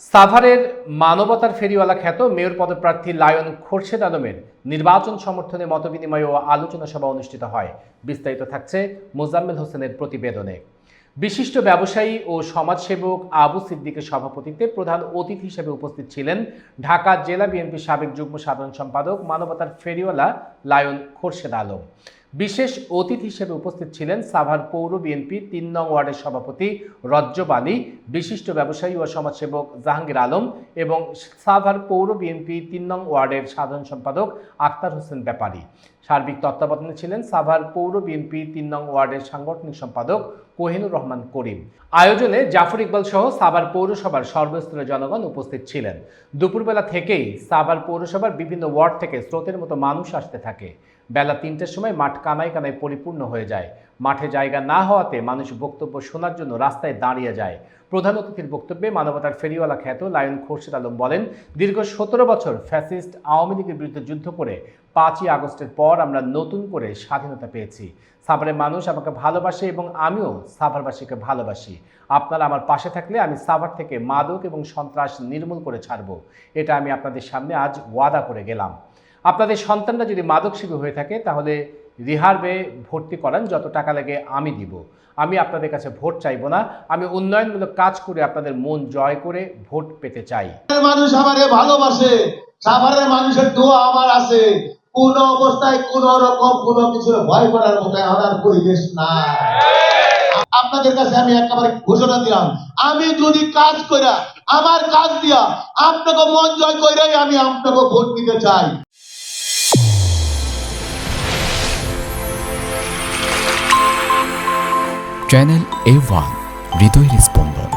সাভারের মানবতার ফেরিওয়ালা খ্যাত মেয়র পদপ্রার্থী লায়ন খোরশেদ আলমের নির্বাচন সমর্থনে মতবিনিময় ও আলোচনা সভা অনুষ্ঠিত হয়। বিস্তারিত থাকছে মোজাম্মেল হোসেনের প্রতিবেদনে। বিশিষ্ট ব্যবসায়ী ও সমাজসেবক আবু সিদ্দিকের সভাপতিত্বে প্রধান অতিথি হিসেবে উপস্থিত ছিলেন ঢাকা জেলা বিএনপির সাবেক যুগ্ম সাধারণ সম্পাদক মানবতার ফেরিওয়ালা লায়ন খোরশেদ আলম। বিশেষ অতিথি হিসেবে উপস্থিত ছিলেন সাভার পৌর বিএনপি ৩ নং ওয়ার্ডের সভাপতি রজ্জব আলী, বিশিষ্ট ব্যবসায়ী ও সমাজসেবক জাহাঙ্গীর আলম এবং সাভার পৌর বিএনপি ৩ নং ওয়ার্ডের সাধারণ সম্পাদক আক্তার হোসেন ব্যাপারী। সার্বিক তত্ত্বাবধানে ছিলেন সাভার পৌর বিএনপি ৩ নং ওয়ার্ডের সাংগঠনিক সম্পাদক কোহিনুর রহমান করিম। আয়োজনে জাফর ইকবাল সহ সাভার পৌরসভার সর্বস্তরের জনগণ উপস্থিত ছিলেন। দুপুরবেলা থেকেই সাভার পৌরসভার বিভিন্ন ওয়ার্ড থেকে স্রোতের মতো মানুষ আসতে থাকে। বেলা ৩টার সময় মাঠ কানায় কানায় পরিপূর্ণ হয়ে যায়। মাঠে জায়গা না হওয়াতে মানুষ বক্তব্য শোনার জন্য রাস্তায় দাঁড়িয়ে যায়। প্রধান অতিথির বক্তব্যে মানবতার ফেরিওয়ালা খ্যাত লায়ন খোরশেদ আলম বলেন, দীর্ঘ ১৭ বছর ফ্যাসিস্ট আওয়ামী লীগের বিরুদ্ধে যুদ্ধ করে ৫ই আগস্টের পর আমরা নতুন করে স্বাধীনতা পেয়েছি। সাভারের মানুষ আমাকে ভালোবাসে এবং আমিও সাভারবাসীকে ভালোবাসি। আপনারা আমার পাশে থাকলে আমি সাভার থেকে মাদক এবং সন্ত্রাস নির্মূল করে ছাড়ব। এটা আমি আপনাদের সামনে আজ ওয়াদা করে গেলাম। আপনাদের সন্তানরা যদি মাদকসেবী হয়ে থাকে তাহলে রিহার্বে ভর্তি করান, যত টাকা লাগে আমি দিব। আমি আপনাদের কাছে ভোট চাইব না, আমি উন্নয়নমূলক কাজ করে আপনাদের মন জয় করে ভোট পেতে চাই। মানুষ আমারে ভালোবাসে, সাভারের মানুষের দোয়া আমার আছে। কোন অবস্থায় কোন রকম কোন কিছু ভয় করার মতো আমার পরিবেশ না। আপনাদের কাছে আমি একেবারে ঘোষণা দিলাম, আমি যদি কাজ কইরা আমার কাজ দিয়া আপনাকে মন জয় কইরাই আমি আপনাকে ভোট দিতে চাই। চ্যানেল A1 হৃদয়ের স্পন্দন।